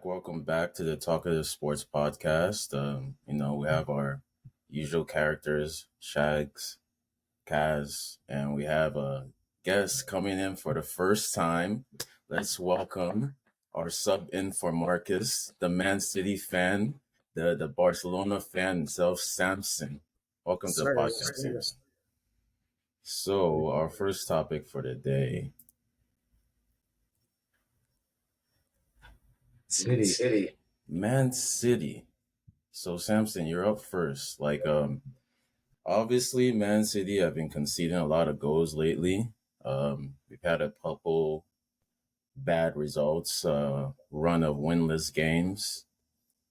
Welcome back to the Talkatives Sports Podcast. We have our usual characters, Shags, Kaz, and we have a guest coming in for the first time. Let's welcome our sub in for Marcus, the Man City fan, the Barcelona fan himself, Samson. Welcome to the Sir, podcast, Samson. So, our first topic for the day. City. Man City. So Samson, you're up first. Obviously Man City have been conceding a lot of goals lately. We've had a couple bad results, run of winless games.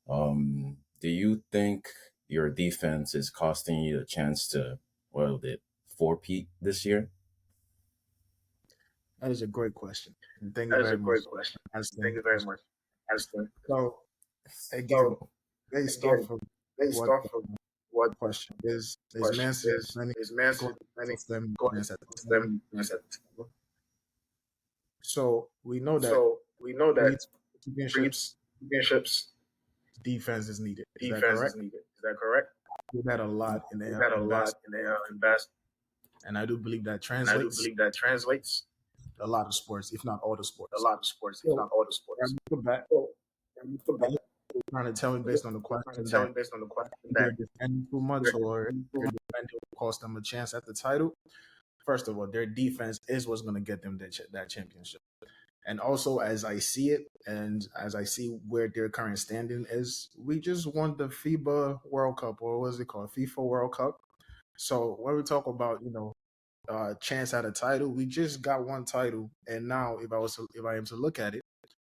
Do you think your defense is costing you a chance to, well, did four-peat this year? That is a great question. And thank you That is very a much. great question. Asking Thank you very much. Aston. So again, they start from Let's what start from what question is question Man City is many Man City many of them going defense at the against time. them at the table. So we know that So we know that championships championships defense is needed. Is that defense correct? is needed. Is that correct? We had a lot in We the had a lot in the invest, and I do believe that and I do translates believe that translates a lot of sports, if not all the sports. a lot of sports, if not all the sports. Trying to tell me based on the question that they're defending too much or they're defending will cost them a chance at the title. First of all, their defense is what's going to get them that championship. And also, as I see it, and as I see where their current standing is, we just won the FIBA World Cup, or what is it called, FIFA World Cup. So when we talk about chance at a title, we just got one title, and now if I am to look at it,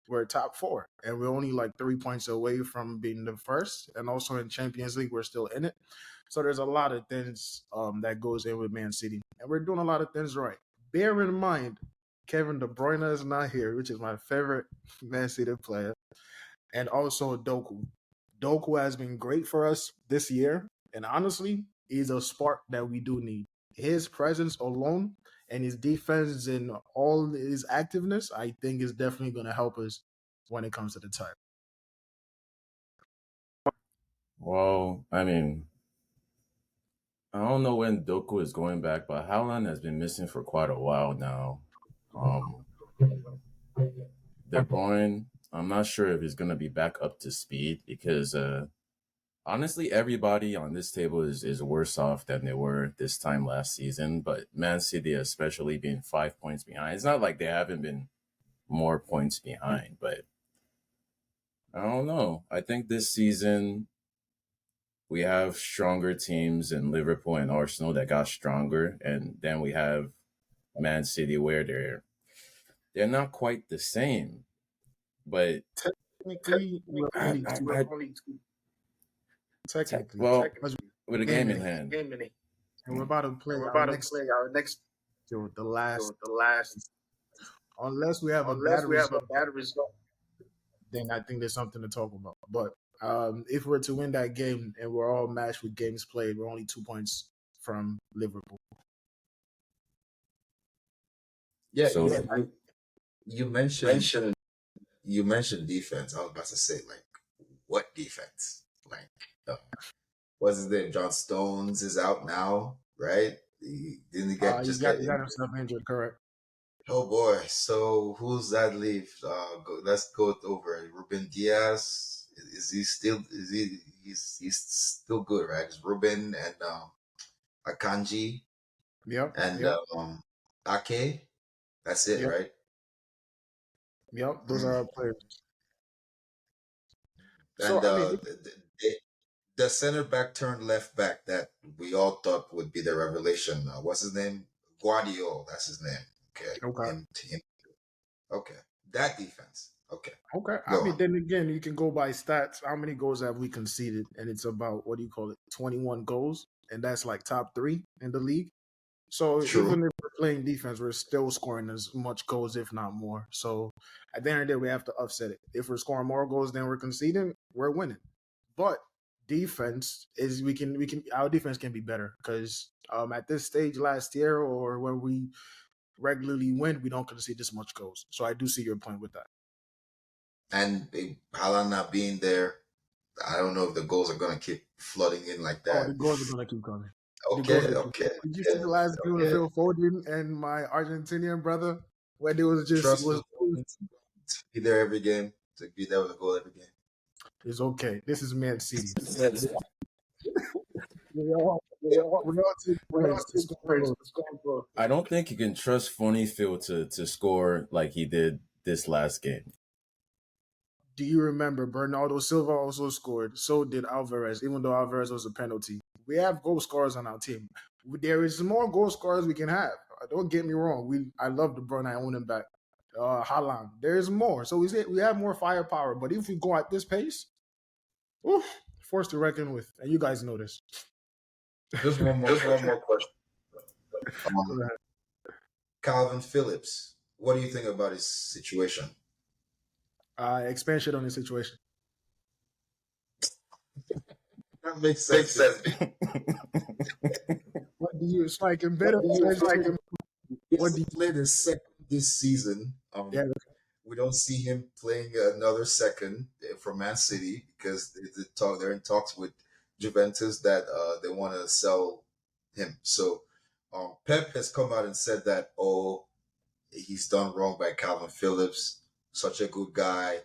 we're top four, and we're only like 3 points away from being the first. And also in Champions League, we're still in it. So there's a lot of things that goes in with Man City, and we're doing a lot of things right. Bear in mind, Kevin De Bruyne is not here, which is my favorite Man City player, and also Doku. Doku has been great for us this year, and honestly, he's a spark that we do need. His presence alone and his defense and all his activeness, I think, is definitely going to help us when it comes to the title. Well, I mean, I don't know when Doku is going back, but Haaland has been missing for quite a while now. De Bruyne, I'm not sure if he's going to be back up to speed because honestly, everybody on this table is worse off than they were this time last season, but Man City especially being 5 points behind. It's not like they haven't been more points behind, but I don't know. I think this season we have stronger teams in Liverpool and Arsenal that got stronger, and then we have Man City where they're not quite the same. But Technically, we're only technically. Well, with a game in hand. And we're about to play our next the last. Unless we have a bad result, then I think there's something to talk about. But if we're to win that game and we're all matched with games played, we're only 2 points from Liverpool. Yeah, So you mentioned defense. I was about to say, like, what defense? Like, what's his name? John Stones is out now, right? Didn't he get he got himself injured, correct? Oh boy! So who's that leave? Let's go over Ruben Diaz. Is he still? He's still good, right? It's Ruben and Akanji. Yep. And Ake. That's it, right? Yep. Those are our players. And the center back turned left back that we all thought would be the revelation. What's his name? Guardiola. That's his name. Okay. Okay. That defense. Okay. Then again, you can go by stats. How many goals have we conceded? And it's about 21 goals, and that's like top 3 in the league. So even if we're playing defense, we're still scoring as much goals, if not more. So at the end of the day, we have to offset it. If we're scoring more goals than we're conceding, we're winning. But defense is our defense can be better because at this stage last year or when we regularly win, we don't concede this much goals. So I do see your point with that. And Haaland not being there, I don't know if the goals are going to keep flooding in like Oh, that. the goals are gonna keep coming. Okay. Did you see the last game with Phil Foden and my Argentinian brother? Where there was just Trust to be there every game, to be there with a goal every game. It's okay. This is Man City. I don't think you can trust Funny Phil to score like he did this last game. Do you remember Bernardo Silva also scored? So did Alvarez, even though Alvarez was a penalty. We have goal scorers on our team. There is more goal scorers we can have. Don't get me wrong. I love De Bruyne. I own him back. Haaland. There is more. So we have more firepower. But if we go at this pace, forced to reckon with. And you guys know this. Just one more question. Calvin Phillips, what do you think about his situation? Expansion on the situation. That makes sense. What do you like him better? What do you play the second this season? We don't see him playing another second for Man City because they're in talks with Juventus that they want to sell him. So Pep has come out and said that, he's done wrong by Calvin Phillips, such a good guy.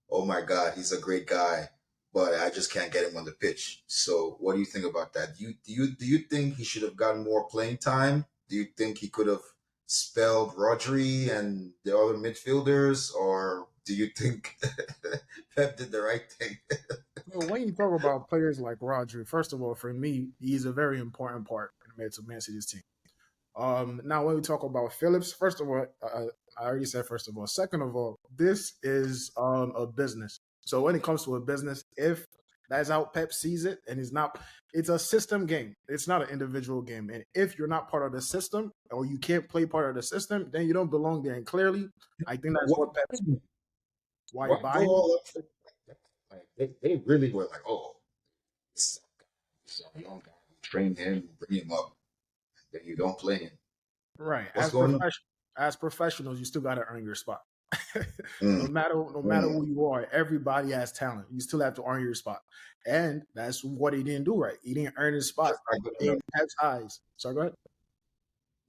Oh my God, he's a great guy, but I just can't get him on the pitch. So what do you think about that? Do you think he should have gotten more playing time? Do you think he could have spelled Rodri and the other midfielders, or do you think Pep did the right thing? Well, when you talk about players like Rodri, first of all, for me, he's a very important part in the Man City's team. Now, when we talk about Phillips, first of all, I already said first of all. Second of all, this is a business. So when it comes to a business, if that's how Pep sees it, and it's a system game. It's not an individual game. And if you're not part of the system, or you can't play part of the system, then you don't belong there. And clearly, I think that's what Pep. Why buy? They really were like, this is a young guy. Train him, bring him up. Then you don't play him. Right. As professionals, you still got to earn your spot. No matter who you are, everybody has talent. You still have to earn your spot, and that's what he didn't do. Right, he didn't earn his spot. He didn't have eyes. So go ahead.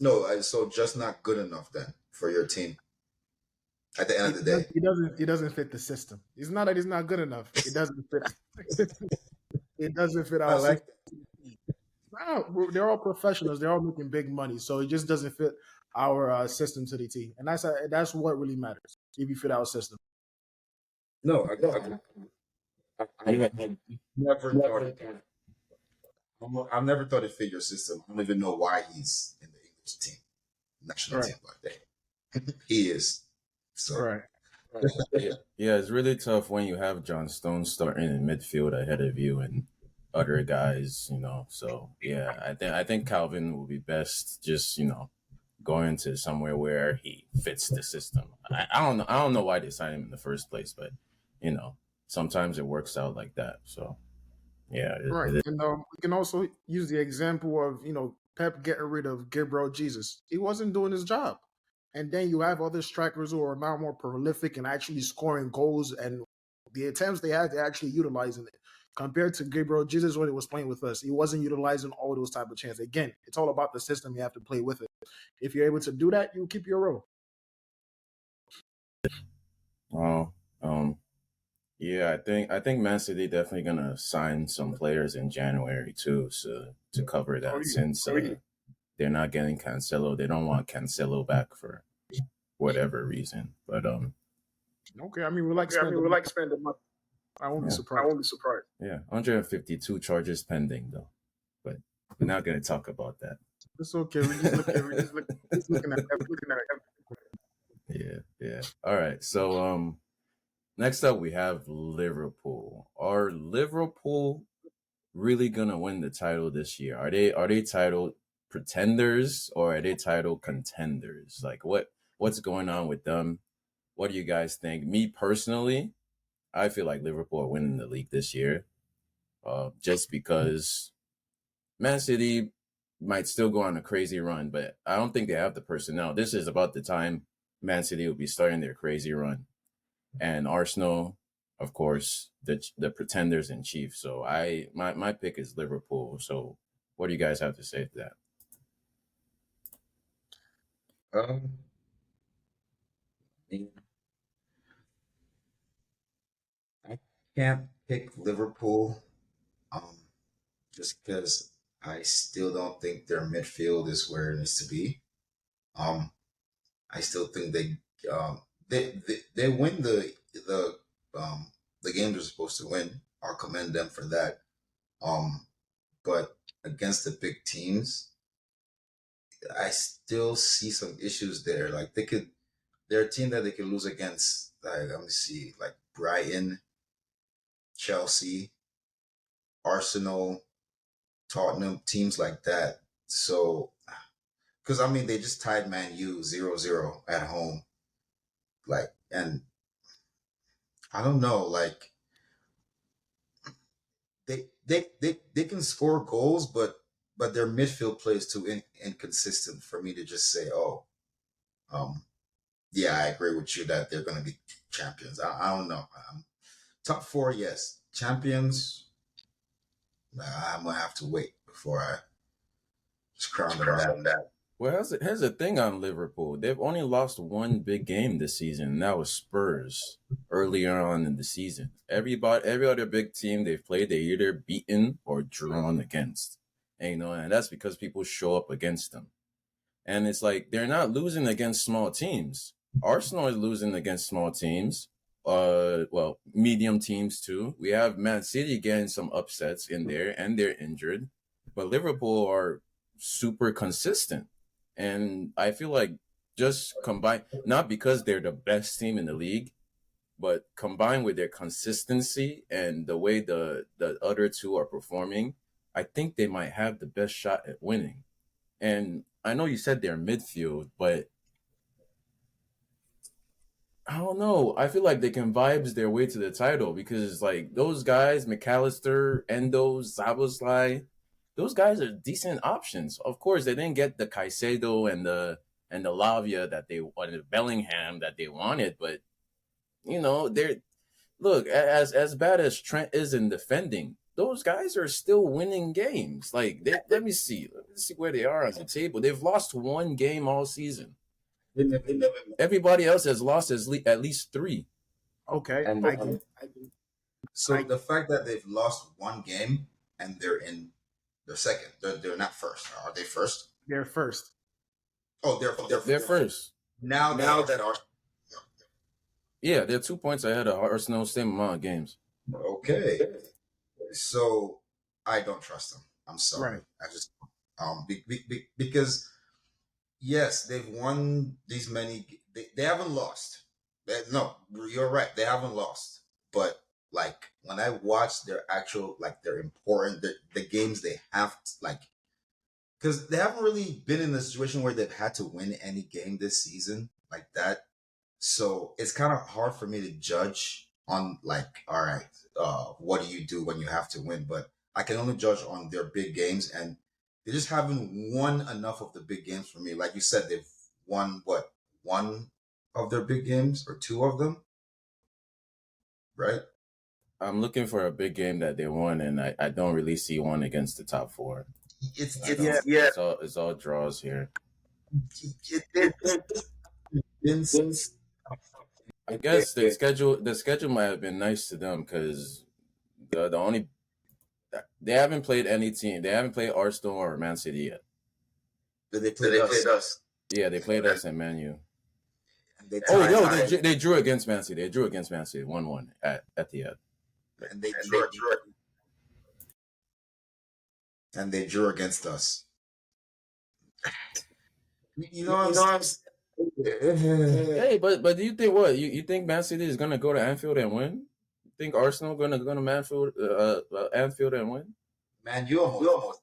No, so just not good enough then for your team. At the end of the day, he doesn't fit the system. It's not that he's not good enough. It doesn't fit. It doesn't fit our system. No, they're all professionals. They're all making big money, so it just doesn't fit our system to the T, and that's what really matters. If you fit our system. No, I never thought I've never thought it fit your system. I don't even know why he's in the English team, national team like that. He is. So. Right. Yeah, it's really tough when you have John Stones starting in midfield ahead of you and other guys, So yeah, I think Calvin will be best just, going to somewhere where he fits the system. I don't know why they signed him in the first place, but sometimes it works out like that. So yeah, right. And we can also use the example of Pep getting rid of Gabriel Jesus. He wasn't doing his job, and then you have other strikers who are now more prolific and actually scoring goals, and the attempts they had, they're actually utilizing it. Compared to Gabriel Jesus when he was playing with us, he wasn't utilizing all those type of chances. Again, it's all about the system. You have to play with it. If you're able to do that, you keep your role. Yeah, I think Man City definitely gonna sign some players in January too, so to cover that since they're not getting Cancelo. They don't want Cancelo back for whatever reason. But okay, I mean we like spending money. I won't be surprised. Yeah, 152 charges pending though, but we're not gonna talk about that. It's okay. We're just looking at everything. Yeah. All right. So next up we have Liverpool. Are Liverpool really gonna win the title this year? Are they titled pretenders or are they titled contenders? Like what's going on with them? What do you guys think? Me personally, I feel like Liverpool are winning the league this year, just because Man City might still go on a crazy run, but I don't think they have the personnel. This is about the time Man City will be starting their crazy run. and Arsenal, of course, the pretenders in chief. So my pick is Liverpool. So what do you guys have to say to that? Um, I can't pick Liverpool, um, just because I still don't think their midfield is where it needs to be. Um, I still think they win the games they're supposed to win. I'll commend them for that. Um, but against the big teams, I still see some issues there. Like they're a team that they could lose against. Like let me see, like Brighton, Chelsea, Arsenal, Tottenham, teams like that. So, because I mean, they just tied Man U 0-0 at home. Like, and I don't know, like they can score goals, but their midfield play is too inconsistent for me to just say, oh, um, yeah, I agree with you that they're going to be champions. I don't know. Top four, yes. Champions, nah, I'm gonna have to wait before I just crown them that. Well, here's the thing on Liverpool. They've only lost one big game this season, and that was Spurs earlier on in the season. Every other big team they've played, they either beaten or drawn against. And that's because people show up against them. And it's like they're not losing against small teams. Arsenal is losing against small teams. Well, medium teams too. We have Man City getting some upsets in there, and they're injured. But Liverpool are super consistent. And I feel like just combine, not because they're the best team in the league, but combined with their consistency and the way the other two are performing, I think they might have the best shot at winning. And I know you said they're midfield, but I don't know. I feel like they can vibes their way to the title because like those guys, McAllister, Endo, Zaboslai, those guys are decent options. Of course, they didn't get the Caicedo and the Lavia that they or the Bellingham that they wanted, but they're look as bad as Trent is in defending. Those guys are still winning games. Like let me see where they are on the table. They've lost one game all season. Everybody else has lost at least three. Okay. So the fact that they've lost one game and they're second, they're not first. Are they first? They're first. Oh, They're first. Now that are Yeah, they're 2 points ahead of Arsenal, same amount of games. okay. So I don't trust them. I'm sorry. Right. I just because yes, they've won these many. They haven't lost. No, you're right. They haven't lost. But like when I watch their actual, like their important, the games they have, like, because they haven't really been in a situation where they've had to win any game this season like that. So it's kind of hard for me to judge on like, all right, what do you do when you have to win? But I can only judge on their big games, and they just haven't won enough of the big games for me. Like you said, they've won what, one of their big games or two of them, right? I'm looking for a big game that they won, and I don't really see one against the top four. It's all draws here. I guess the schedule might have been nice to them because the only they haven't played any team. They haven't played Arsenal or Man City yet. Did they play us? Yeah, they played us and Man U. They They drew against Man City. They drew against Man City 1-1 at Etihad. And they drew against us. You know what I'm saying? Hey, but do you think what you think Man City is gonna go to Anfield and win? You think Arsenal gonna go to Anfield and win? Man, you almost.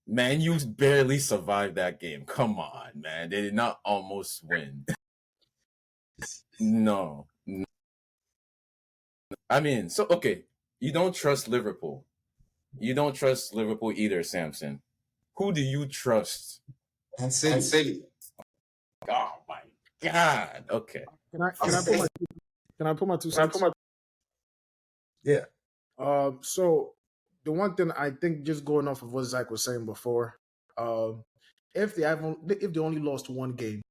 Man, you barely survived that game. Come on, man. They did not almost win. No. I mean, so okay. You don't trust Liverpool. You don't trust Liverpool either, Samson. Who do you trust? And City. Oh my God. Okay. Can I put my Can I put my 2 cents? Yeah. So the one thing I think, just going off of what Zach was saying before, if they only lost one game,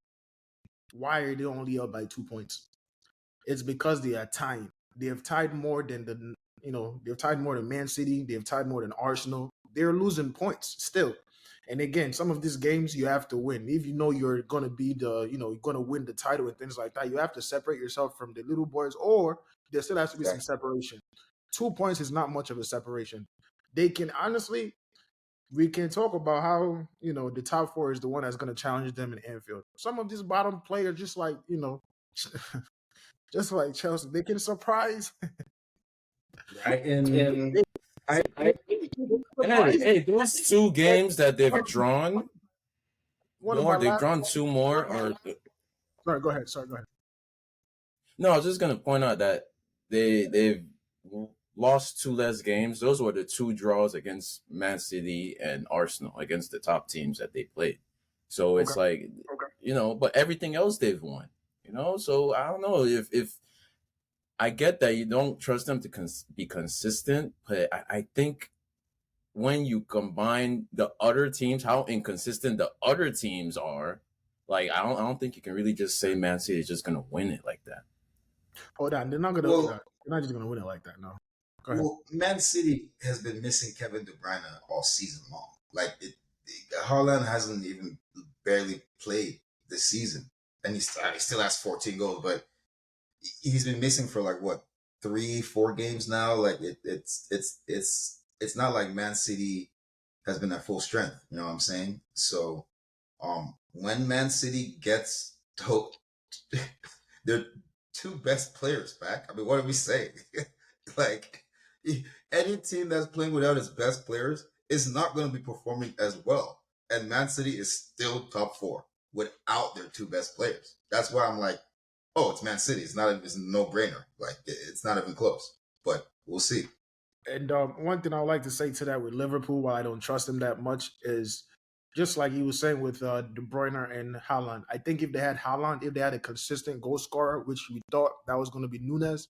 why are they only up by 2 points? It's because they are tying. They have tied more than they've tied more than Man City. They've tied more than Arsenal. They're losing points still. And again, some of these games you have to win. If you know you're gonna be you're gonna win the title and things like that, you have to separate yourself from the little boys, or there still has to be some separation. 2 points is not much of a separation. They can honestly, we can talk about how the top four is the one that's gonna challenge them in Anfield. Some of these bottom players, just like just like Chelsea, they can surprise. Right. And hey, those 2 games that they've drawn, they've drawn 2 more. Sorry, go ahead. No, I was just gonna point out that they've lost 2 less games. Those were the 2 draws against Man City and Arsenal, against the top teams that they played. So it's but everything else they've won. So I don't know if I get that you don't trust them to be consistent, but I think when you combine the other teams, how inconsistent the other teams are, like I don't think you can really just say Man City is just gonna win it like that. Hold on, they're not just gonna win it like that. No. Go ahead. Well, Man City has been missing Kevin De Bruyne all season long. Like Haaland hasn't even barely played this season, and he still has 14 goals, but he's been missing for like what 3-4 games now. Like it's not like Man City has been at full strength. You know what I'm saying? So, when Man City gets their 2 best players back, I mean, what do we say? Like, any team that's playing without its best players is not going to be performing as well. And Man City is still top 4 without their 2 best players. That's why I'm like, oh, it's Man City. It's a no-brainer. Like, it's not even close. But we'll see. And one thing I would like to say to that with Liverpool, while I don't trust them that much, is just like he was saying with De Bruyne and Haaland. I think if they had Haaland, if they had a consistent goal scorer, which we thought that was going to be Nunes,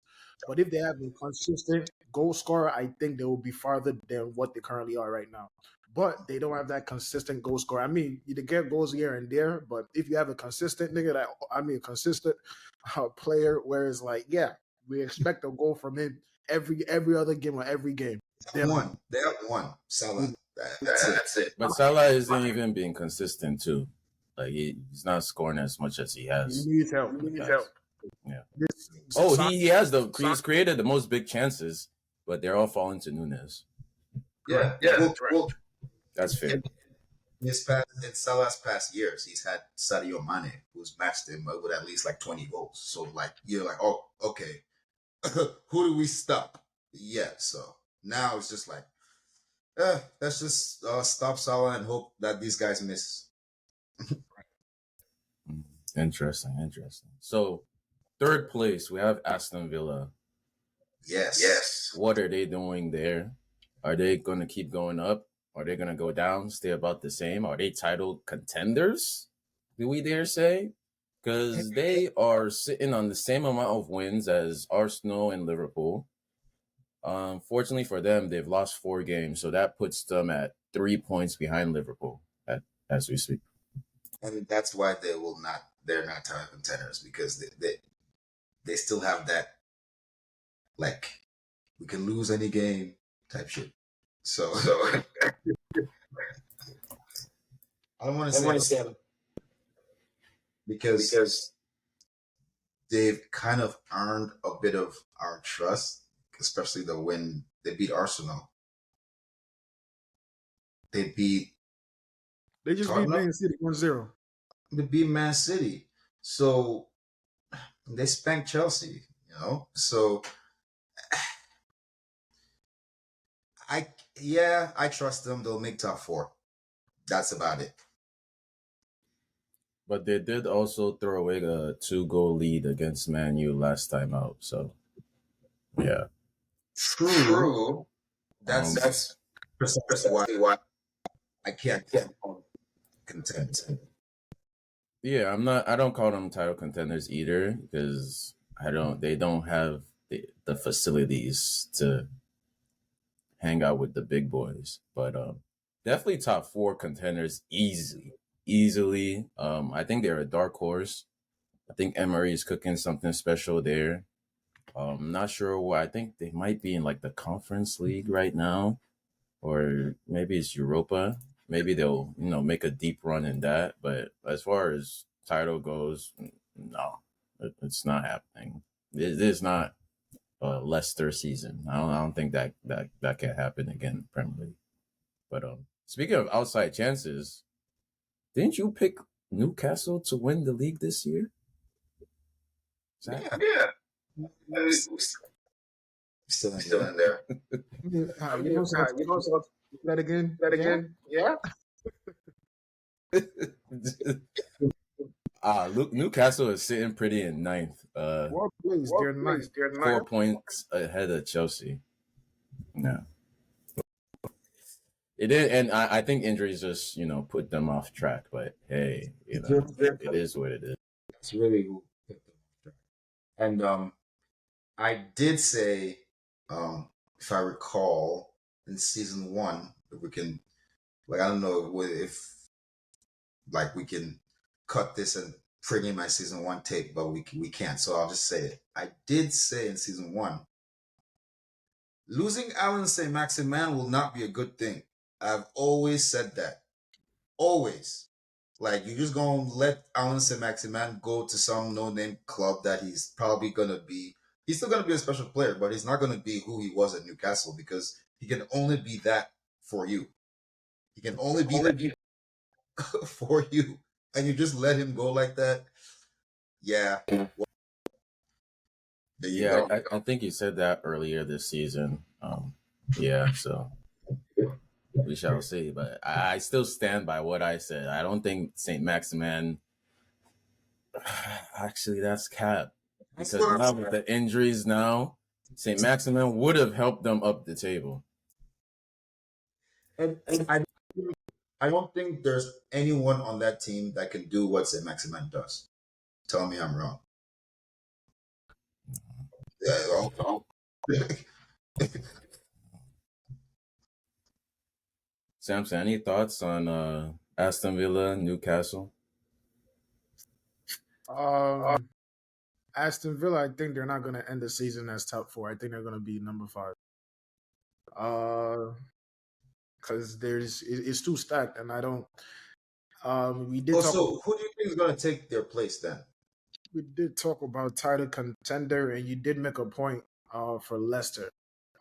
but if they have a consistent goal scorer, I think they will be farther than what they currently are right now. But they don't have that consistent goal scorer. I mean, you get goals here and there, but if you have a consistent consistent player, where it's like, we expect a goal from him every other game or every game. They have one. Salah. That's it. But Salah isn't even being consistent too. Like he's not scoring as much as he has. He needs help. Yeah. He's created the most big chances, but they're all falling to Nunes. Yeah. Well, that's fair. In Salah's past years, he's had Sadio Mane, who's matched him with at least like 20 goals. So like you're like, oh, okay. Who do we stop? Yeah, so now it's just like, let's just stop Salah and hope that these guys miss. Interesting. So, 3rd place, we have Aston Villa. Yes. What are they doing there? Are they going to keep going up? Are they going to go down, stay about the same? Are they title contenders? Do we dare say? Because they are sitting on the same amount of wins as Arsenal and Liverpool. Fortunately for them, they've lost 4 games, so that puts them at 3 points behind Liverpool as we speak. And that's why they're not title contenders, because they still have that, like, we can lose any game type shit. So I don't want to say because they've kind of earned a bit of our trust, especially when they beat Arsenal. They just beat Man City 1-0. They beat Man City. So they spanked Chelsea, So I trust them. They'll make top 4. That's about it. But they did also throw away a 2-goal lead against Man U last time out. So, yeah. True. That's precisely why I can't contend. Yeah, I don't call them title contenders either, because They don't have the facilities to hang out with the big boys. But definitely top four contenders easily. I think they're a dark horse. I think Emery is cooking something special there. Not sure why. I think they might be in like the Conference League right now, or maybe it's Europa. Maybe they'll make a deep run in that. But as far as title goes, no, it's not happening. It is not a Leicester season. I don't think that can happen again in the Premier League. But speaking of outside chances, didn't you pick Newcastle to win the league this year? Yeah. Still in there. You know that again? Yeah. Newcastle is sitting pretty in ninth. Well, please, they're ninth. 4 points ahead of Chelsea. Yeah. It is, and I think injuries just put them off track. But hey, it is what it is. It's really who put them off track. And I did say, if I recall, in season 1, if we can, I don't know if we can cut this and bring in my season 1 tape, but we can't. So I'll just say it. I did say in season 1, losing Alan St. Maximin will not be a good thing. I've always said that. Always. You're just going to let Alan St. Maximin go to some no-name club that he's probably going to be. He's still going to be a special player, but he's not going to be who he was at Newcastle because he can only be that for you. He can only be that for you. And you just let him go like that. Yeah. Well, there you go. I think you said that earlier this season. So we shall see. But I still stand by what I said. I don't think St. Maximin. Actually, that's cap. Because now with the injuries now, St. Maximin would have helped them up the table. And I don't think there's anyone on that team that can do what St. Maximin does. Tell me I'm wrong. Samson, any thoughts on Aston Villa, Newcastle? Aston Villa, I think they're not going to end the season as top 4. I think they're going to be number 5. Because it's too stacked, and I don't. We did. So who do you think is going to take their place then? We did talk about title contender, and you did make a point for Leicester.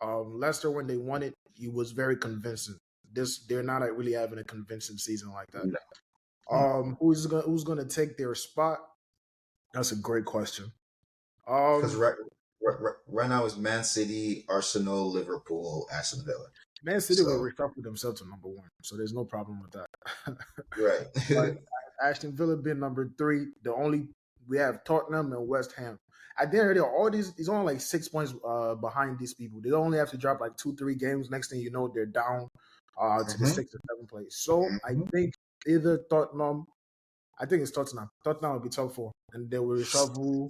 Leicester, when they won it, he was very convincing. They're not really having a convincing season like that. No. Who's gonna take their spot? That's a great question. Because right now is Man City, Arsenal, Liverpool, Aston Villa. Man City will reshuffle themselves to number 1, so there's no problem with that. Right. Like, Aston Villa being number 3. We have Tottenham and West Ham. At the end of all these, it's only like 6 points behind these people. They only have to drop like 2-3 games. Next thing you know, they're down to the 6th or 7th place. So I think either Tottenham, I think it's Tottenham. Tottenham will be top 4, and they will reshuffle.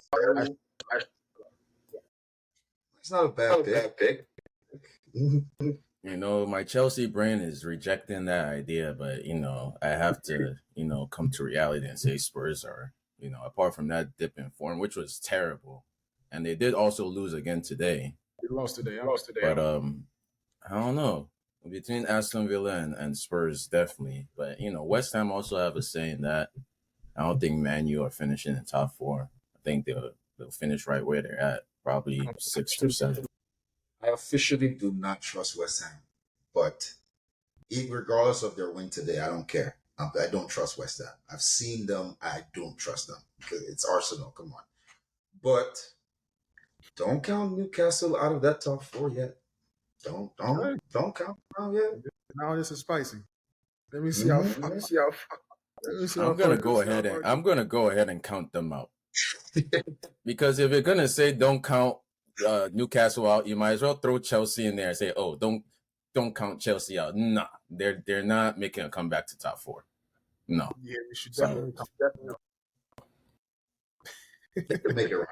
It's not a bad pick. My Chelsea brain is rejecting that idea, but I have to come to reality and say Spurs are apart from that dip in form, which was terrible, and they did also lose again today. They lost today. But I don't know, between Aston Villa and Spurs, definitely. But West Ham also have a saying that I don't think Man U are finishing in top 4. I think they'll finish right where they're at, probably 6th or 7th. I officially do not trust West Ham, but regardless of their win today, I don't care. I don't trust West Ham. I've seen them. I don't trust them because it's Arsenal. Come on. But don't count Newcastle out of that top 4 yet. Don't count them out yet. Now this is spicy. Let me see how. I'm gonna go ahead and count them out. Because if you're gonna say don't count Newcastle out, you might as well throw Chelsea in there and say, oh, don't count Chelsea out. Nah, they're not making a comeback to top 4. No. Yeah, we should definitely They can make it run.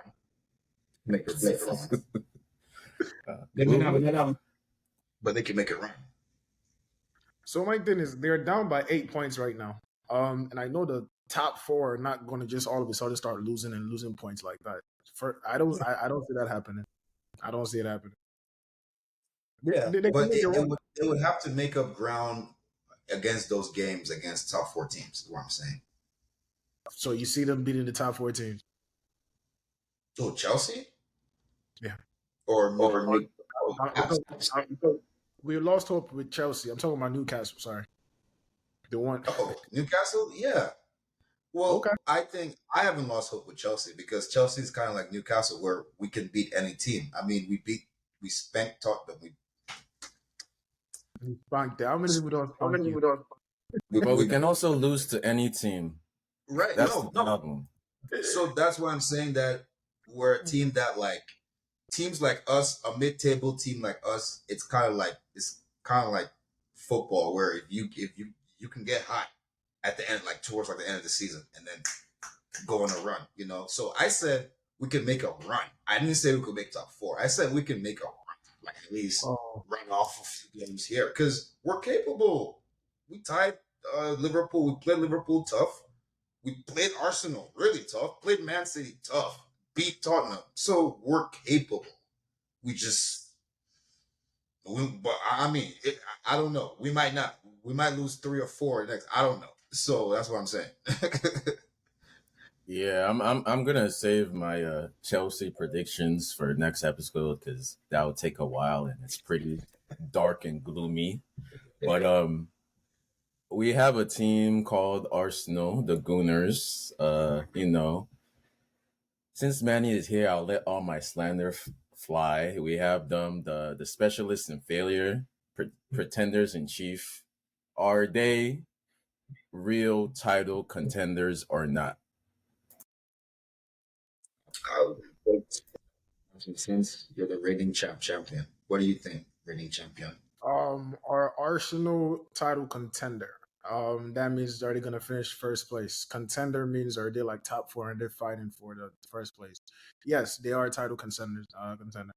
make it wrong. But they can make it wrong. So my thing is, they're down by 8 points right now. And I know the top four are not going to just all of a sudden start losing points like that. I don't see that happening. I don't see it happening. Yeah, They can but make it it work. would have to make up ground against those games against top four teams. Is what I'm saying. So you see them beating the top four teams. So Chelsea, Yeah. or we lost hope with Chelsea. I'm talking about Newcastle. Sorry, the one. Oh, Newcastle, yeah. Well, Okay. I think I haven't lost hope with Chelsea because Chelsea is kind of like Newcastle, where we can beat any team. I mean, we spanked Tottenham. How many people don't? But we can also lose to any team. Right? That's the problem. So that's why I'm saying that we're a team that like teams like us, a mid-table team like us. It's kind of like football, where if you can get hot at the end, like towards like the end of the season, and then go on a run, you know. So I said we could make a run. I didn't say we could make top four. I said we can make a run, like at least run off a few games here, because we're capable. We tied Liverpool. We played Liverpool tough. We played Arsenal really tough. Played Man City tough. Beat Tottenham. So we're capable. But I mean, I don't know. We might not. We might lose 3 or 4 next. I don't know. So that's what I'm saying. Yeah, I'm gonna save my Chelsea predictions for next episode because that will take a while and it's pretty dark and gloomy. But we have a team called Arsenal, the Gooners. Since Manny is here, I'll let all my slander fly. We have them, the specialists in failure, pretenders in chief. Are they real title contenders or not? Since you're the reigning champion, what do you think, reigning champion? Our Arsenal title contender. That means are they gonna finish first place? Contender means are they like top four and they're fighting for the first place? Yes, they are title contenders. Contender.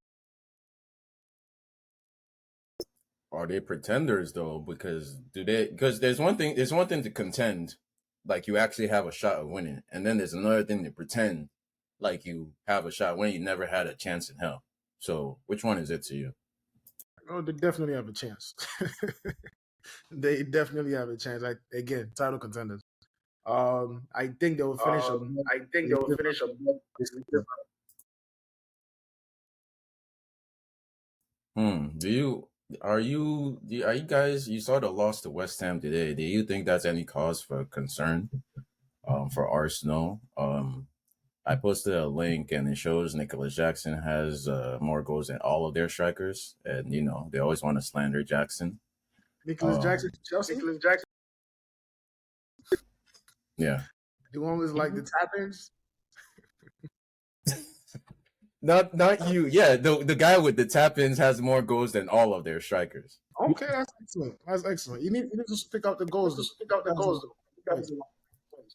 Are they pretenders though? Because there's one thing to contend, like you actually have a shot of winning, and then there's another thing to pretend like you have a shot when you never had a chance in hell. So which one is it to you? Oh, they definitely have a chance. They definitely have a chance. Again, title contenders. I think they will finish. Are you guys? You saw the loss to West Ham today. Do you think that's any cause for concern? For Arsenal. I posted a link and it shows Nicholas Jackson has more goals than all of their strikers, and they always want to slander Jackson. Nicholas Jackson, Chelsea. Nicholas Jackson. Yeah. The one was like the tap-ins. Not you. Yeah, the guy with the tap-ins has more goals than all of their strikers. Okay, that's excellent. That's excellent. You need to pick out the goals.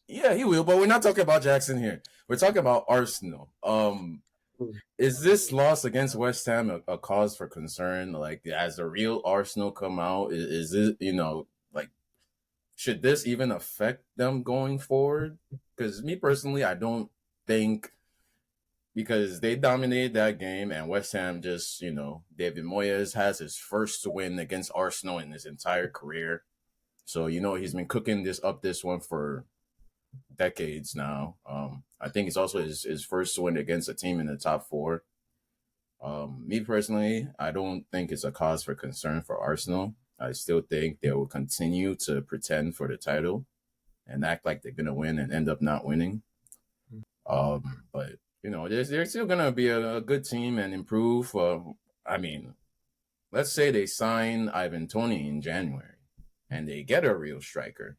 Yeah, he will, but we're not talking about Jackson here. We're talking about Arsenal. Is this loss against West Ham a cause for concern? Like, as the real Arsenal come out, is it, like, should this even affect them going forward? Because me personally, I don't think, because they dominated that game and West Ham just, David Moyes has his first win against Arsenal in his entire career. So, he's been cooking this one for decades now. I think it's also his first win against a team in the top four. Me personally, I don't think it's a cause for concern for Arsenal. I still think they will continue to pretend for the title and act like they're gonna win and end up not winning. But they're still gonna be a good team and improve. I mean, let's say they sign Ivan Toney in January and they get a real striker.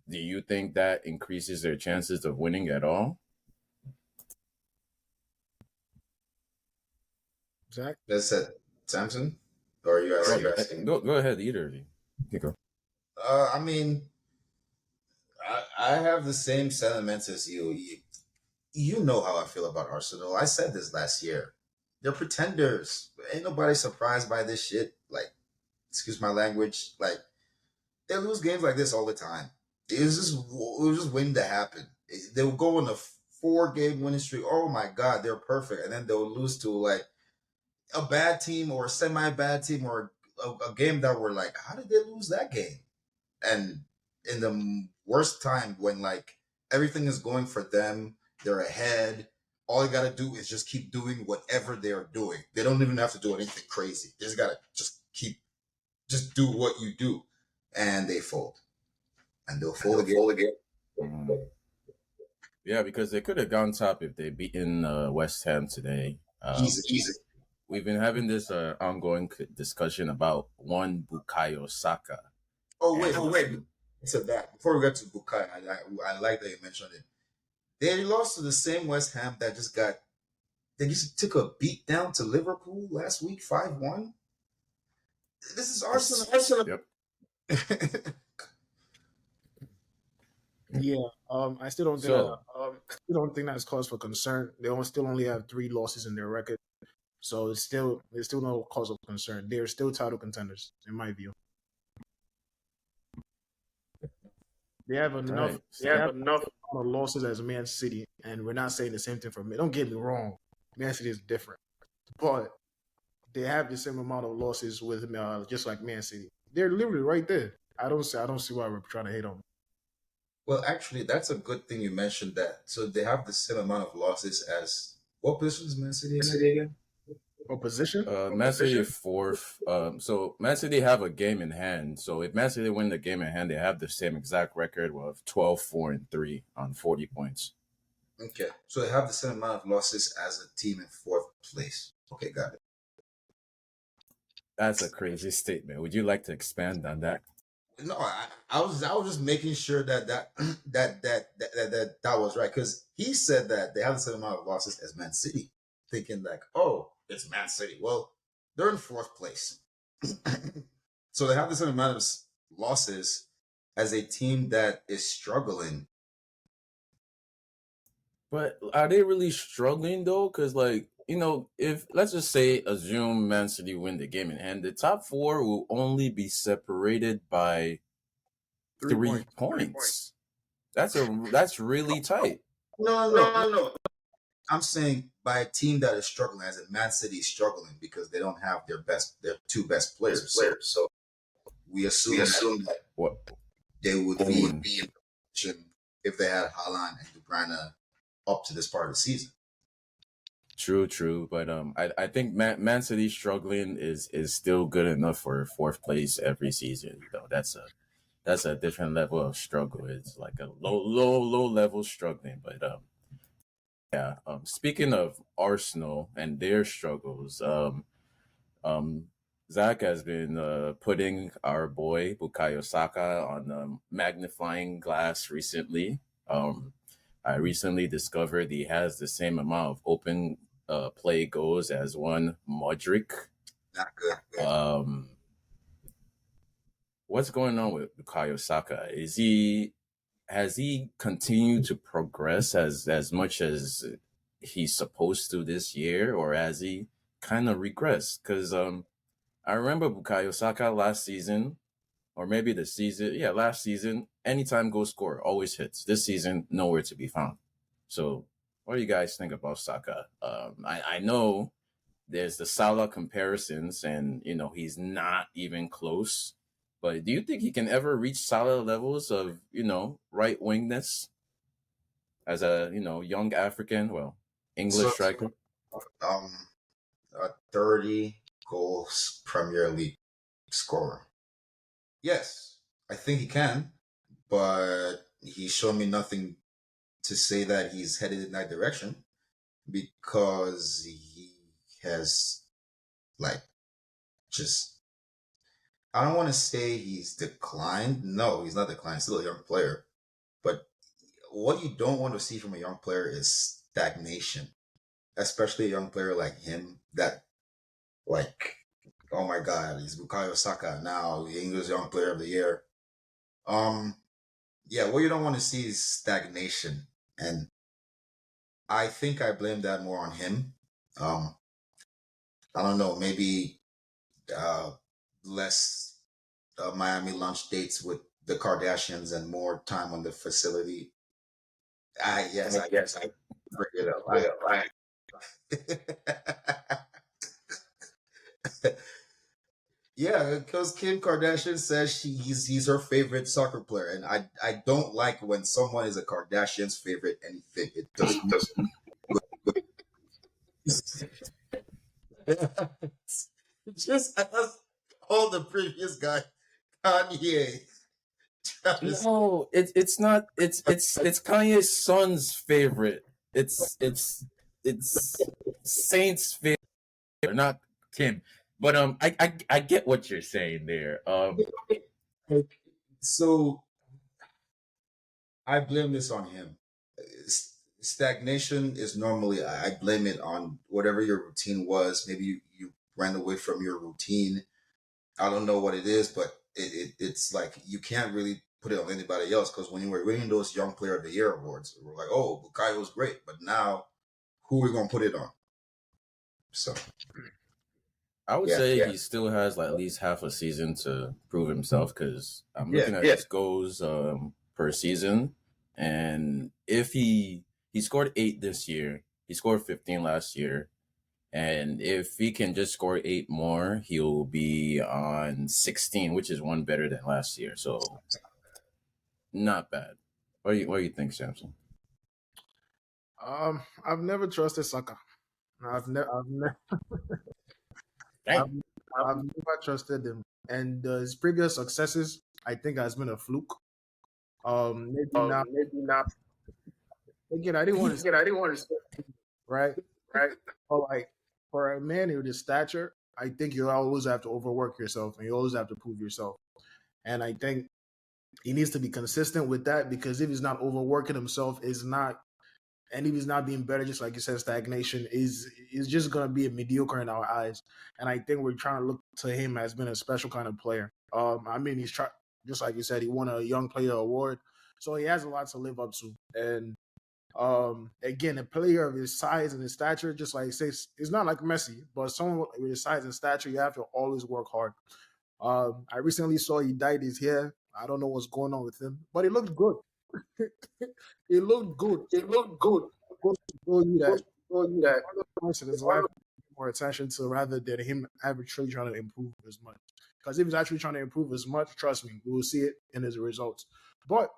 Do you think that increases their chances of winning at all? Zach? That's it. Samson? Or are you asking? Go ahead, either of you. You go. I mean, I have the same sentiments as you. you know how I feel about Arsenal. I said this last year. They're pretenders. Ain't nobody surprised by this shit. Like, excuse my language. Like, they lose games like this all the time. It was just waiting to happen. They'll go on a 4-game winning streak. Oh my god, they're perfect, and then they'll lose to like a bad team or a semi-bad team or a game that we're like, how did they lose that game? And in the worst time when like everything is going for them, they're ahead. All they gotta do is just keep doing whatever they are doing. They don't even have to do anything crazy. They just gotta just do what you do, and they fold, and they'll fold again. Mm. Yeah, because they could have gone top if they beaten West Ham today. Easy. We've been having this ongoing discussion about one Bukayo Saka. Oh wait. So that before we get to Bukai, I like that you mentioned it. They lost to the same West Ham that they just took a beat down to Liverpool last week, 5-1. This is Arsenal. Yep. Yeah, I still don't think So, that's cause for concern. They still only have 3 losses in their record, so it's still no cause of concern. They're still title contenders, in my view. They have enough. right. They have enough losses as Man City, and we're not saying the same thing for me. Don't get me wrong, Man City is different, but they have the same amount of losses with just like Man City. They're literally right there. I don't see why we're trying to hate on them. Well, actually, that's a good thing you mentioned that. So they have the same amount of losses as what position is Man City again? What position? Man City is fourth. So Man City have a game in hand. So if Man City win the game in hand, they have the same exact record of 12-4-3 on 40 points. Okay, so they have the same amount of losses as a team in 4th place. Okay, got it. That's a crazy statement. Would you like to expand on that? No, I was just making sure that that was right because he said that they have the same amount of losses as Man City, thinking like, oh, it's Man City. Well, they're in 4th place, so they have the same amount of losses as a team that is struggling. But are they really struggling though? Because if let's just say assume Man City win the game in hand, the top 4 will only be separated by 3 points. That's really tight. No. I'm saying by a team that is struggling, as in Man City is struggling because they don't have their 2 best players. So we assume that What? they would be in position if they had Haaland and De Bruyne up to this part of the season. True, but I think Man City struggling is still good enough for 4th place every season. That's a different level of struggle. It's like a low level struggling. But yeah. Speaking of Arsenal and their struggles, um, Zach has been putting our boy Bukayo Saka on magnifying glass recently. I recently discovered he has the same amount of open play goals as one Modric. Not good. What's going on with Bukayo Saka? Has he continued to progress as much as he's supposed to this year, or has he kind of regressed? Because I remember Bukayo Saka last season, or maybe last season, anytime goal scorer always hits. This season, nowhere to be found. So, what do you guys think about Saka? I know there's the Salah comparisons, and he's not even close. But do you think he can ever reach Salah levels of right wingness as a young African, English striker? A 30 goals Premier League scorer. Yes, I think he can, but he's shown me nothing to say that he's headed in that direction because he has just I don't want to say he's declined. No, he's not declined. He's still a young player. But what you don't want to see from a young player is stagnation, especially a young player like him that, oh my God, he's Bukayo Saka now, the English Young Player of the Year. Yeah, what you don't want to see is stagnation. And I think I blame that more on him. I don't know, maybe uh, less Miami lunch dates with the Kardashians and more time on the facility. I bring it up. Yeah, because Kim Kardashian says he's her favorite soccer player, and I don't like when someone is a Kardashian's favorite anything. It doesn't. Just as all the previous guy, Kanye. No, it's not. It's Kanye's son's favorite. It's Saint's favorite, not Kim. But I get what you're saying there. So I blame this on him. Stagnation is normally, I blame it on whatever your routine was. Maybe you ran away from your routine. I don't know what it is, but it's like you can't really put it on anybody else, because when you were winning those Young Player of the Year awards, we're like, oh, Bukayo's great, but now who are we gonna put it on? So I would say he still has like at least half a season to prove himself, because I'm looking at his goals per season, and if he scored 8 this year, he scored 15 last year, and if he can just score 8 more, he'll be on 16, which is one better than last year. So not bad. What do you think, Samson? I've never trusted Saka. I've never trusted him, and his previous successes, I think, has been a fluke. Maybe not. Again, I didn't want to. Right. But like, for a man with his stature, I think you always have to overwork yourself, and you always have to prove yourself. And I think he needs to be consistent with that, because if he's not overworking himself, and if he's not being better, just like you said, stagnation is just gonna be a mediocre in our eyes. And I think we're trying to look to him as being a special kind of player. I mean, he's just like you said, he won a Young Player award, so he has a lot to live up to. And again, a player of his size and his stature, just like says, it's not like Messi, but someone with his size and stature, you have to always work hard. I recently saw he dyed his hair. I don't know what's going on with him, but he looked good. It looked good. Goes to show you that other parts of his life more attention to, rather than him actually trying to improve as much. Because if he's actually trying to improve as much, trust me, we will see it in his results. But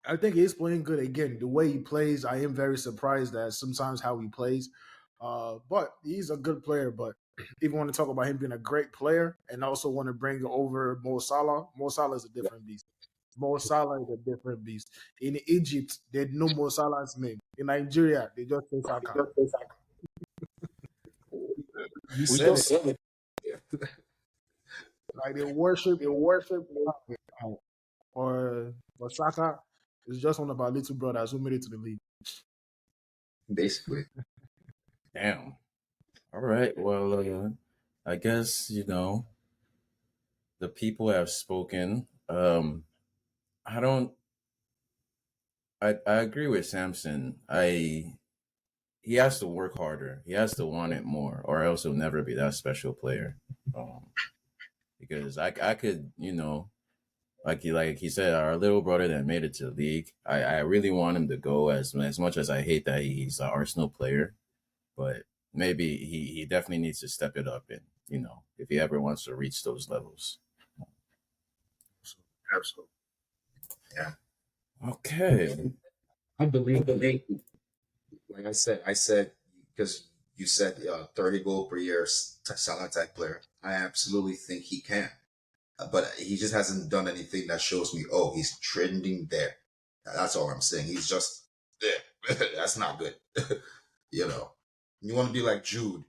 I think he's playing good again. The way he plays, I am very surprised at sometimes how he plays. But he's a good player. But if you want to talk about him being a great player and also want to bring over Mo Salah is a different beast. Mo Salah is a different beast. In Egypt, they know Mo Salah's name. In Nigeria, they just say Saka. You said it. Like they worship, or Saka is just one of our little brothers who made it to the league. Basically. Damn. All right. Well, I guess the people have spoken. I agree with Samson. He has to work harder. He has to want it more, or else he'll never be that special player. Because I could, like he said, our little brother that made it to the league. I really want him to go, as much as I hate that he's an Arsenal player, but maybe he definitely needs to step it up, and if he ever wants to reach those levels. Absolutely. Yeah. Okay. I believe. Like I said, because you said 30 goal per year Salah type player. I absolutely think he can, but he just hasn't done anything that shows me, oh, he's trending there. That's all I'm saying. He's just there. That's not good. You want to be like Jude,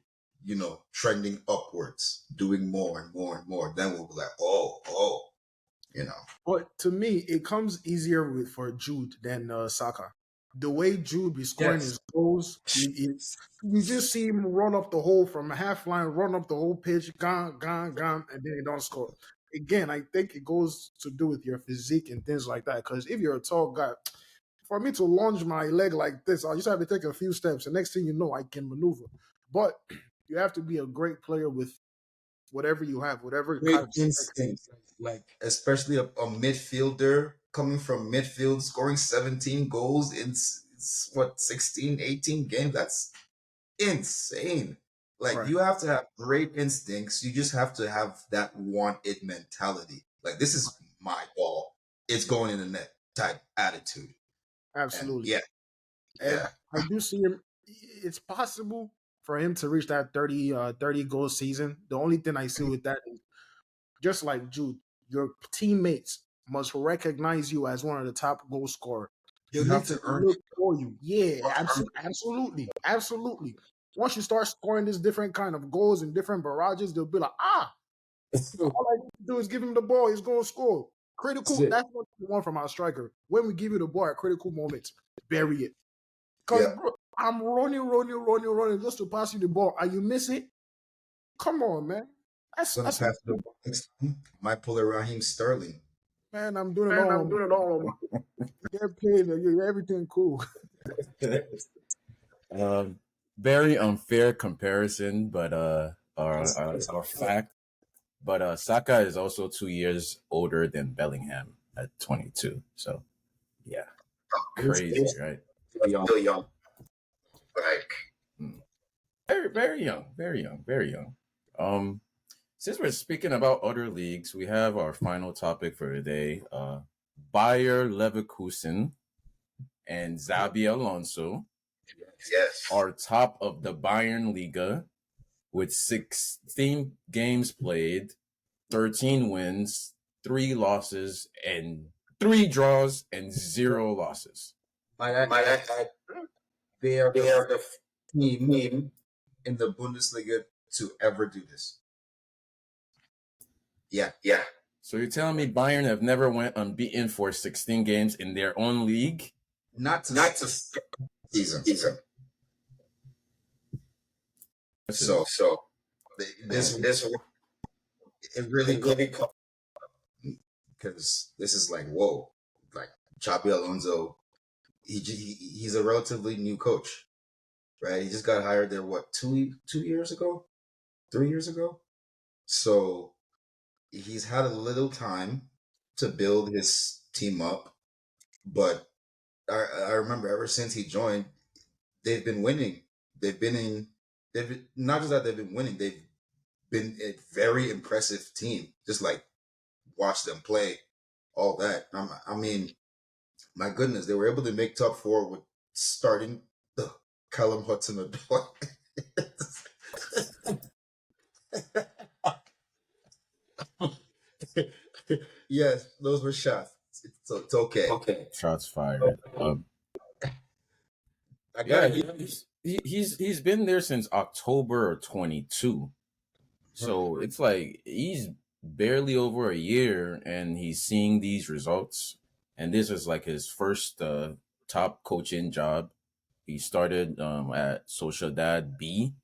trending upwards, doing more and more and more. Then we'll be like, oh. But to me, it comes easier for Jude than Saka. The way Jude be scoring his goals, you just see him run up the hole from a half line, run up the whole pitch, gone, and then he don't score. Again, I think it goes to do with your physique and things like that. Because if you're a tall guy, for me to launch my leg like this, I just have to take a few steps. And next thing you know, I can maneuver. But you have to be a great player with whatever you have, whatever Great kind of instinct, like especially a midfielder coming from midfield, scoring 17 goals in what 16, 18 games. That's insane. Like right. you have to have great instincts. You just have to have that want it mentality. Like this is my ball. It's going in the net type attitude. Absolutely. And yeah. I do see him. It's possible for him to reach that 30 goal season. The only thing I see with that is just like Jude, your teammates must recognize you as one of the top goal scorers. You They have need to to earn look for you. Yeah, absolutely. Absolutely. Once you start scoring this different kind of goals and different barrages, they'll be like, all I need to do is give him the ball. He's going to score. Critical. That's what we want from our striker. When we give you the ball at critical moments, bury it. Because, bro, I'm running just to pass you the ball. Are you missing? Come on, man. That's pass the ball next time. Might pull a Raheem Sterling. Man, I'm doing it all. Get paid. Everything cool. Very unfair comparison, but our fact. But Saka is also 2 years older than Bellingham at 22. So, yeah, crazy, right? Still young. Like Very young. Since we're speaking about other leagues, we have our final topic for today. Bayer Leverkusen and Xabi Alonso are top of the Bayern Liga with 16 games played, 13 wins, 3 losses, and 3 draws, and 0 losses. They are the team in the Bundesliga to ever do this. Yeah. So you're telling me Bayern have never went unbeaten for 16 games in their own league? Not to season. So this it really because this is like whoa, like Xabi Alonso. He's a relatively new coach, right? He just got hired there. What 2 years ago, 3 years ago. So he's had a little time to build his team up, but I remember ever since he joined, they've been winning. Not just that they've been winning, they've been a very impressive team. Just like watch them play, all that. I mean, my goodness, they were able to make top 4 with starting the Callum Hudson-Odoi. Yes, those were shots. It's okay. Shots fired. He's been there since October 22. So it's like he's barely over a year and he's seeing these results. And this is like his first top coaching job. He started at Sociedad B.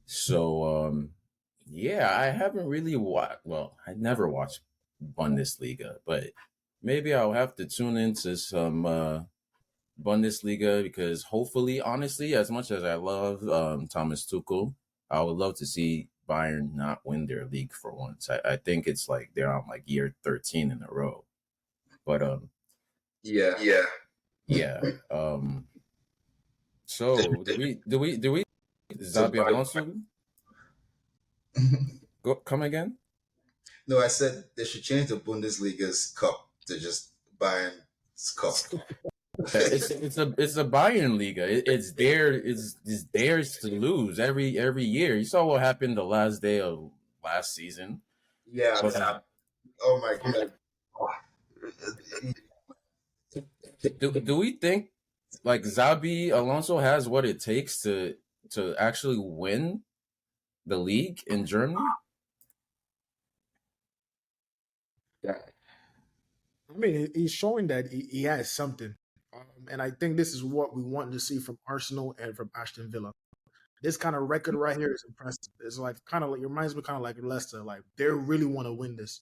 So I haven't really watched. Well, I never watched Bundesliga, but maybe I'll have to tune into some Bundesliga because hopefully, honestly, as much as I love Thomas Tuchel, I would love to see Bayern not win their league for once. I think it's like they're on like year 13 in a row. But yeah. So do we Xabi Alonso come again? No, I said they should change the Bundesliga's cup to just Bayern's cup. It's a Bayern Liga. It's theirs to lose every year. You saw what happened the last day of last season. Yeah. Oh my god. Do we think like Xabi Alonso has what it takes to actually win the league in Germany? Yeah. I mean, he's showing that he has something. And I think this is what we want to see from Arsenal and from Aston Villa. This kind of record right here is impressive. It's like kind of like it reminds me kind of like Leicester. Like they really want to win this.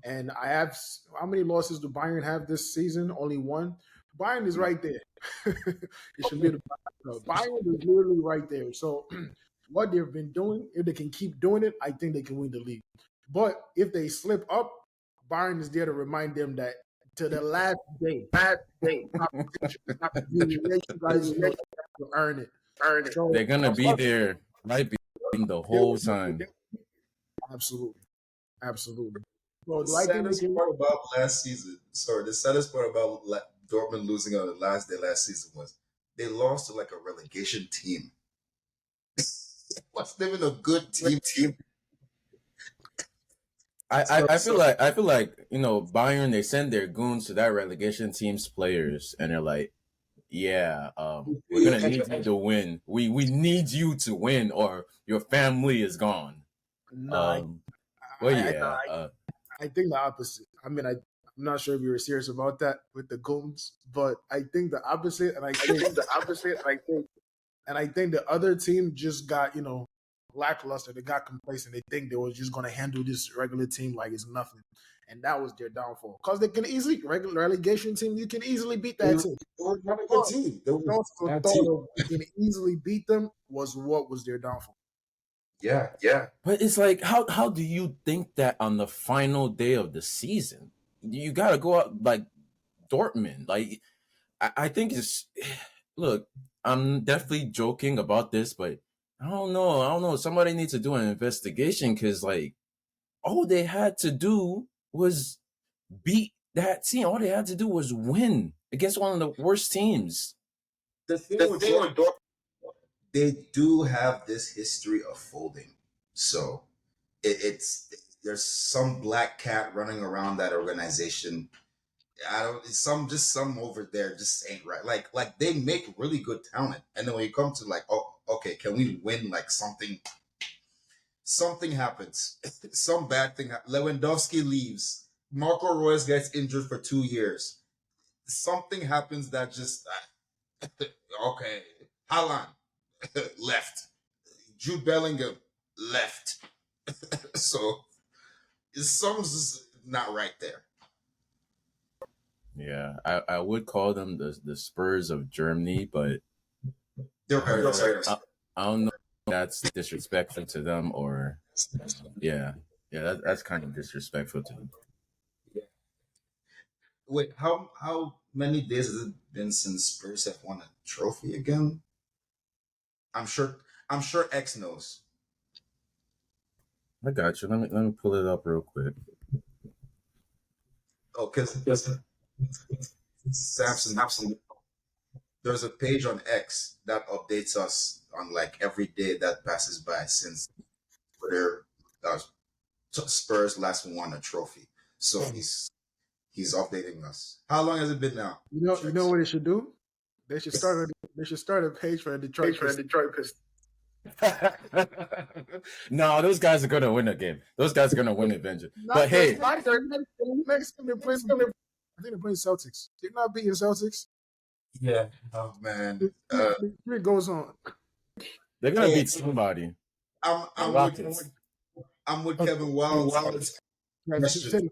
And I have how many losses do Bayern have this season? Only one. Bayern is right there. It should be the Bayern is literally right there. So what they've been doing, if they can keep doing it, I think they can win the league. But if they slip up, Bayern is there to remind them that to the last day, you guys know to earn it. So they're gonna be there right being the whole time. Absolutely. So the saddest part about last season, the saddest part about Dortmund losing on the last day last season was they lost to like a relegation team. What's even a good team? I feel like Bayern, they send their goons to that relegation team's players and they're like, yeah, we're gonna need you to win. We need you to win or your family is gone. I think the opposite. I mean, I'm not sure if you were serious about that with the goons, but I think the opposite, and I think the other team just got lackluster. They got complacent. They think they were just going to handle this regular team like it's nothing, and that was their downfall. Because they can easily relegation team, you can easily beat that team. They were not a good team. You can easily beat them was what was their downfall. Yeah. But it's like, how do you think that on the final day of the season? You got to go out like Dortmund. Like, I think it's... Look, I'm definitely joking about this, but I don't know. Somebody needs to do an investigation because, like, all they had to do was beat that team. All they had to do was win against one of the worst teams. The thing with Dortmund, they do have this history of folding. So there's some black cat running around that organization. Some over there just ain't right. Like they make really good talent, and then when you come to like, oh, okay, can we win? Like something happens, some bad thing. Lewandowski leaves. Marco Reus gets injured for 2 years. Something happens that just okay. Haaland left. Jude Bellingham left. So something's not right there. Yeah, I would call them the Spurs of Germany, but They're very I don't know if that's disrespectful to them or that's kind of disrespectful to them. Yeah. Wait, how many days has it been since Spurs have won a trophy again? I'm sure X knows. I got you. Let me pull it up real quick. Oh, because Samson, there's a page on X that updates us on like every day that passes by since Spurs last won a trophy. So he's updating us. How long has it been now? You know what they should do? They should start a page for Detroit Pistons. No, those guys are gonna win a game. Those guys are gonna win eventually. But hey, next time they're playing, I think they're playing Celtics. They're not beating Celtics. Yeah. Oh man. It goes on. They're gonna beat somebody. I'm with Kevin Wild. The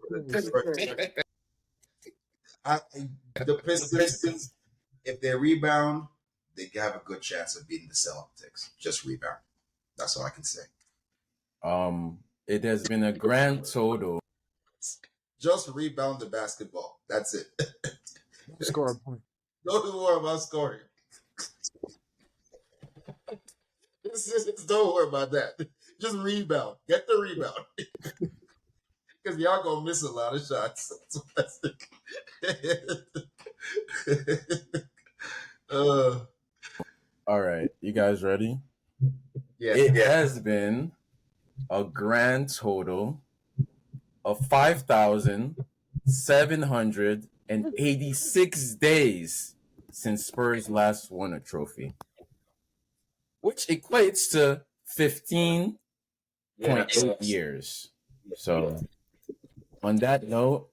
Pistons, if they rebound, they have a good chance of beating the Celtics. Just rebound. That's all I can say. It has been a grand total. Just rebound the basketball. That's it. Score a point. Don't worry about scoring. Don't worry about that. Just rebound. Get the rebound. Because y'all gonna miss a lot of shots. All right, you guys ready? Yeah. It has been a grand total of 5,786 days since Spurs last won a trophy, which equates to 15.8 years. So, on that note,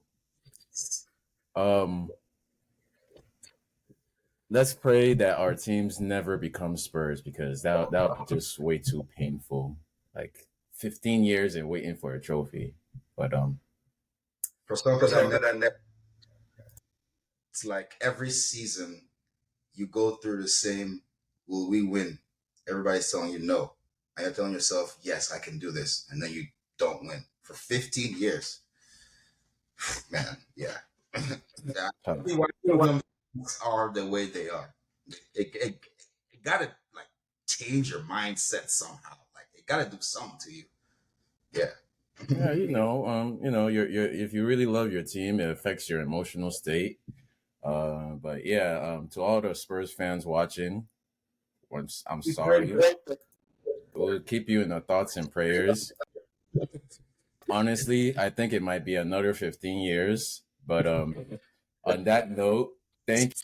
let's pray that our teams never become Spurs because that would be just way too painful. Like 15 years and waiting for a trophy. But For soccer, it's like every season you go through the same, will we win? Everybody's telling you no. And you're telling yourself, yes, I can do this. And then you don't win. For 15 years. Man, yeah. Yeah. Why them are the way they are. It gotta like change your mindset somehow. Like it gotta do something to you. Yeah. Yeah, your if you really love your team, it affects your emotional state. But yeah, to all the Spurs fans watching, I'm sorry. We'll keep you in our thoughts and prayers. Honestly, I think it might be another 15 years. But on that note, thank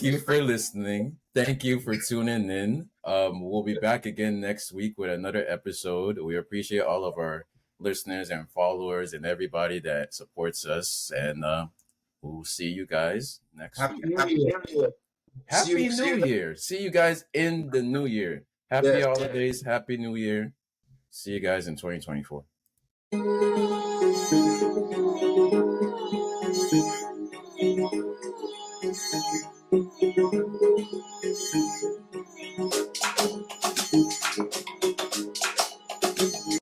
you for listening. Thank you for tuning in. We'll be back again next week with another episode. We appreciate all of our listeners and followers and everybody that supports us. And we'll see you guys next week. Happy New Year. See you guys in the new year. Happy holidays. Happy New Year. See you guys in 2024.